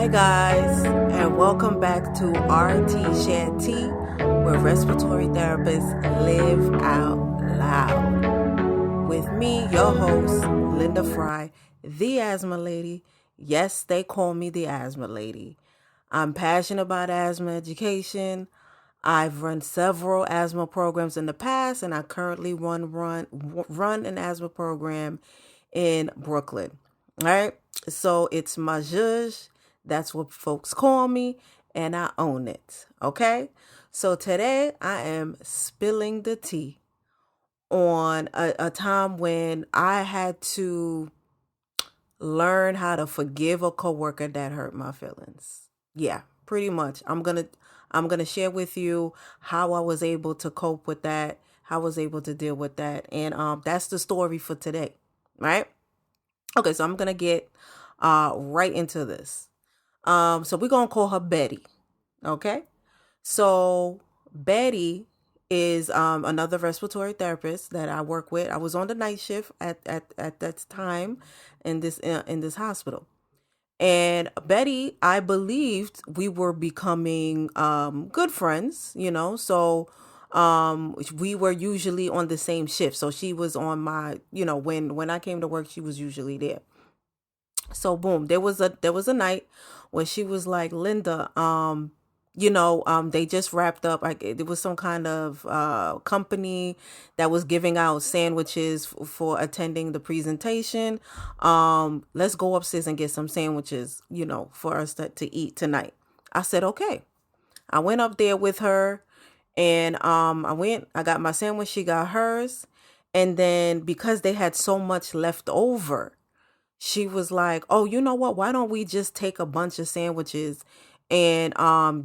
Hi guys, and welcome back to RT Share Tea, where respiratory therapists live out loud. With me, your host, Linda Fry, the asthma lady. Yes, they call me the asthma lady. I'm passionate about asthma education. I've run several asthma programs in the past, and I currently run an asthma program in Brooklyn. All right, so it's my zhuzh. That's what folks call me, and I own it. Okay, so today I am spilling the tea on a time when I had to learn how to forgive a coworker that hurt my feelings. Yeah, pretty much. I'm gonna share with you how I was able to cope with that, how I was able to deal with that, and that's the story for today, right? Okay, so I'm gonna get right into this. So we're gonna call her Betty. Okay, so Betty is another respiratory therapist that I work with. I was on the night shift at that time in this hospital. And Betty, I believed we were becoming good friends, so we were usually on the same shift. So she was on my, when I came to work, she was usually there. So boom, there was a night when she was like, Linda, they just wrapped up, like it was some kind of company that was giving out sandwiches for attending the presentation. Let's go upstairs and get some sandwiches, for us to eat tonight. I said, okay. I went up there with her, and I got my sandwich, she got hers. And then because they had so much left over, she was like, "Oh, you know what? Why don't we just take a bunch of sandwiches and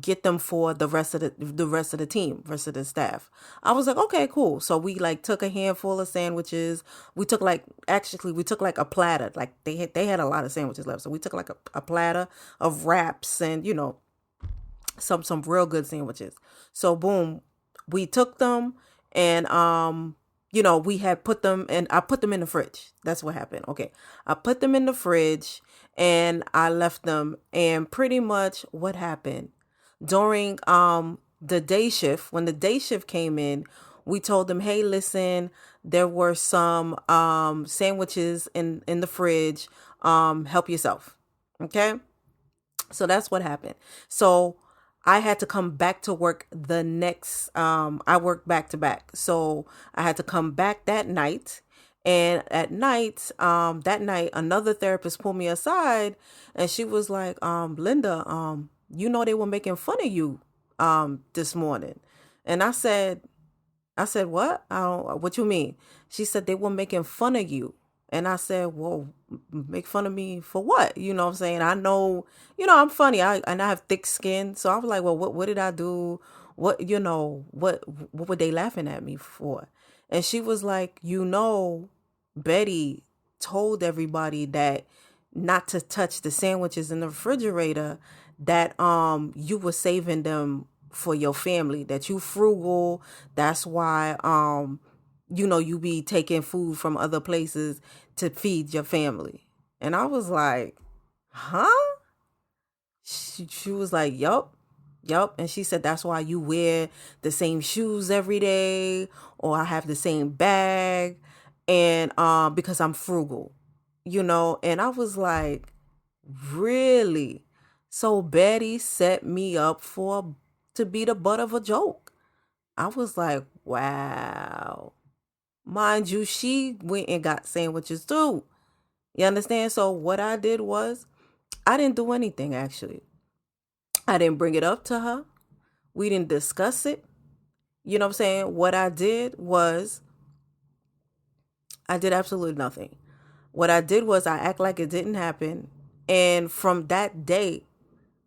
get them for the team, rest of the staff?" I was like, "Okay, cool." So we like took a handful of sandwiches. We took like a platter. Like they had a lot of sandwiches left. So we took like a platter of wraps and, some real good sandwiches. So boom, we took them, and we had put them, and I put them in the fridge. That's what happened. Okay. I put them in the fridge and I left them, and pretty much what happened during the day shift, when the day shift came in, we told them, "Hey, listen, there were some sandwiches in the fridge. Help yourself." Okay? So that's what happened. So I had to come back to work the next, I worked back to back. So I had to come back that night. And at night, that night, another therapist pulled me aside, and she was like, Linda, they were making fun of you, this morning. And I said, what? What you mean? She said they were making fun of you. And I said, well, make fun of me for what? You know what I'm saying? I know, I'm funny. And I have thick skin. So I was like, well, what did I do? What were they laughing at me for? And she was like, Betty told everybody that not to touch the sandwiches in the refrigerator, that you were saving them for your family, that you frugal. That's why you be taking food from other places to feed your family. And I was like, huh? She was like, yup. And she said, that's why you wear the same shoes every day, or I have the same bag. And because I'm frugal, and I was like, really? So Betty set me up to be the butt of a joke. I was like, wow. Mind you, she went and got sandwiches too. You understand? So what I did was, I didn't do anything actually. I didn't bring it up to her. We didn't discuss it. You know what I'm saying? What I did was, I did absolutely nothing. What I did was, I act like it didn't happen. And from that day,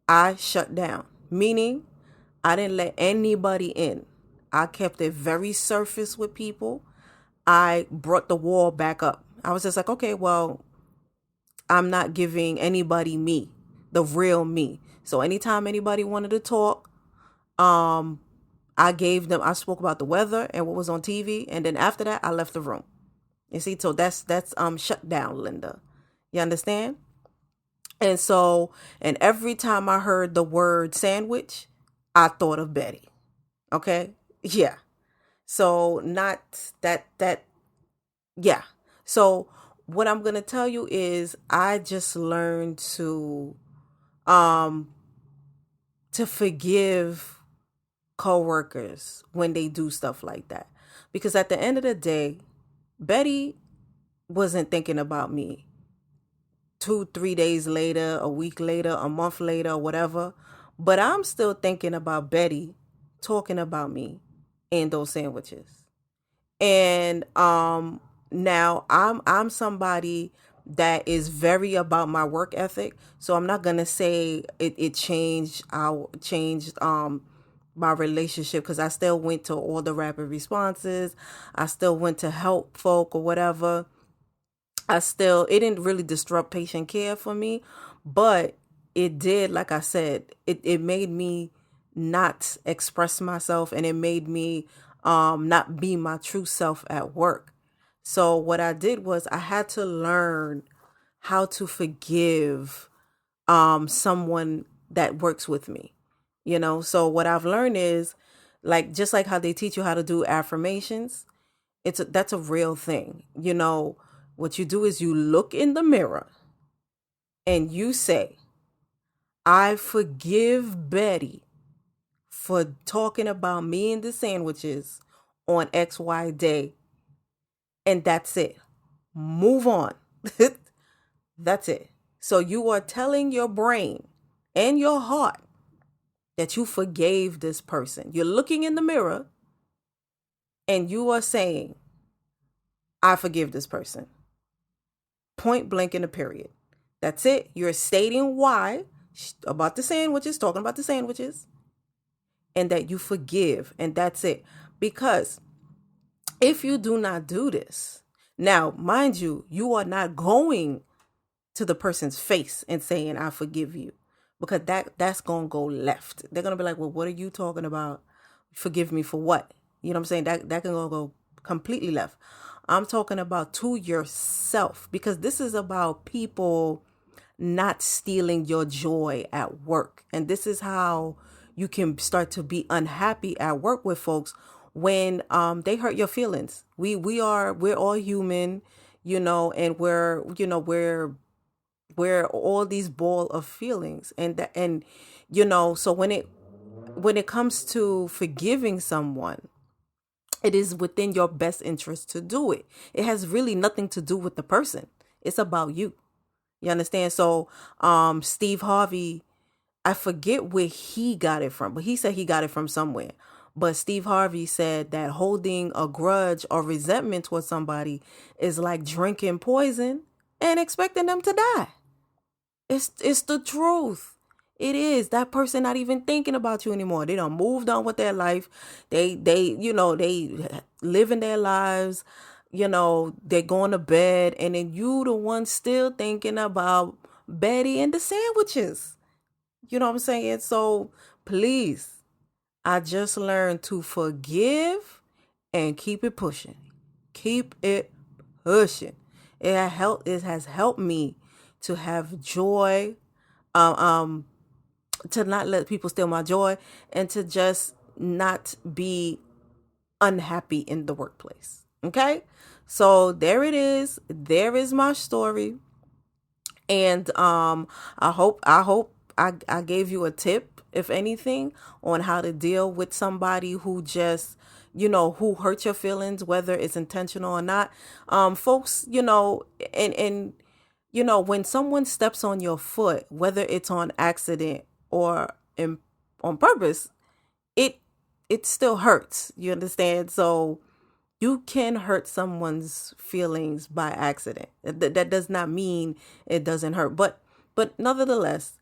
I shut down. Meaning, I didn't let anybody in. I kept it very surface with people. I brought the wall back up. I was just like, okay, well, I'm not giving anybody me, the real me. So anytime anybody wanted to talk, I spoke about the weather and what was on TV. And then after that, I left the room. You see, so that's shut down, Linda. You understand? And so, and every time I heard the word sandwich, I thought of Betty. Okay? Yeah. So not that yeah. So what I'm going to tell you is I just learned um to forgive coworkers when they do stuff like that. Because at the end of the day, Betty wasn't thinking about me 2, 3 days later, a week later, a month later, whatever. But I'm still thinking about Betty talking about me in those sandwiches. And now I'm somebody that is very about my work ethic. So I'm not gonna say it changed my relationship, because I still went to all the rapid responses. I still went to help folk or whatever. It didn't really disrupt patient care for me, but it did, like I said, it made me not express myself, and it made me not be my true self at work. So what I did was I had to learn how to forgive someone that works with me. So what I've learned is, like, just like how they teach you how to do affirmations, that's a real thing. What you do is you look in the mirror and you say, I forgive Betty for talking about me and the sandwiches on XY day. And that's it. Move on. That's it. So you are telling your brain and your heart that you forgave this person. You're looking in the mirror and you are saying, I forgive this person. Point blank in a period. That's it. You're stating why, about the sandwiches, talking about the sandwiches, and that you forgive. And that's it. Because if you do not do this, now, mind you, you are not going to the person's face and saying, I forgive you. Because that's going to go left. They're going to be like, well, what are you talking about? Forgive me for what? You know what I'm saying? That can go completely left. I'm talking about to yourself, because this is about people not stealing your joy at work. And this is how you can start to be unhappy at work with folks when they hurt your feelings. We're all human, and we're all these ball of feelings. So when it comes to forgiving someone, it is within your best interest to do it. It has really nothing to do with the person. It's about you. You understand? So Steve Harvey, I forget where he got it from, but he said he got it from somewhere. But Steve Harvey said that holding a grudge or resentment towards somebody is like drinking poison and expecting them to die. It's the truth. It is. That person not even thinking about you anymore. They done moved on with their life. They living their lives. They're going to bed, and then you the one still thinking about Betty and the sandwiches. You know what I'm saying? So please, I just learned to forgive and keep it pushing. Keep it pushing. It has helped me to have joy, to not let people steal my joy, and to just not be unhappy in the workplace. Okay? So there it is. There is my story. And I gave you a tip, if anything, on how to deal with somebody who just, who hurt your feelings, whether it's intentional or not. Folks, and when someone steps on your foot, whether it's on accident or on purpose, it it still hurts. You understand? So you can hurt someone's feelings by accident. That does not mean it doesn't hurt. But nevertheless,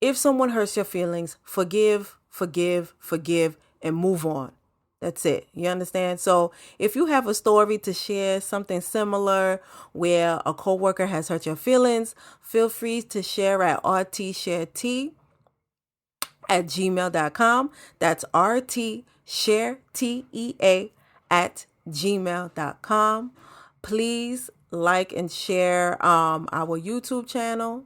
if someone hurts your feelings, forgive, forgive, forgive, and move on. That's it. You understand? So if you have a story to share, something similar where a coworker has hurt your feelings, feel free to share at rtsharetea@gmail.com. That's rtsharetea@gmail.com. Please like and share our YouTube channel.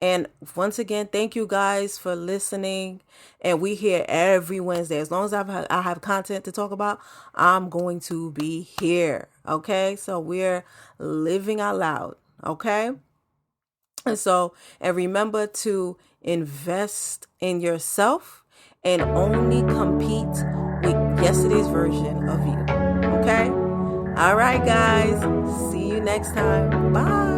And once again, thank you guys for listening. And we here every Wednesday. As long as I have content to talk about, I'm going to be here. Okay. So we're living out loud. Okay. And remember to invest in yourself and only compete with yesterday's version of you. Okay. All right, guys. See you next time. Bye.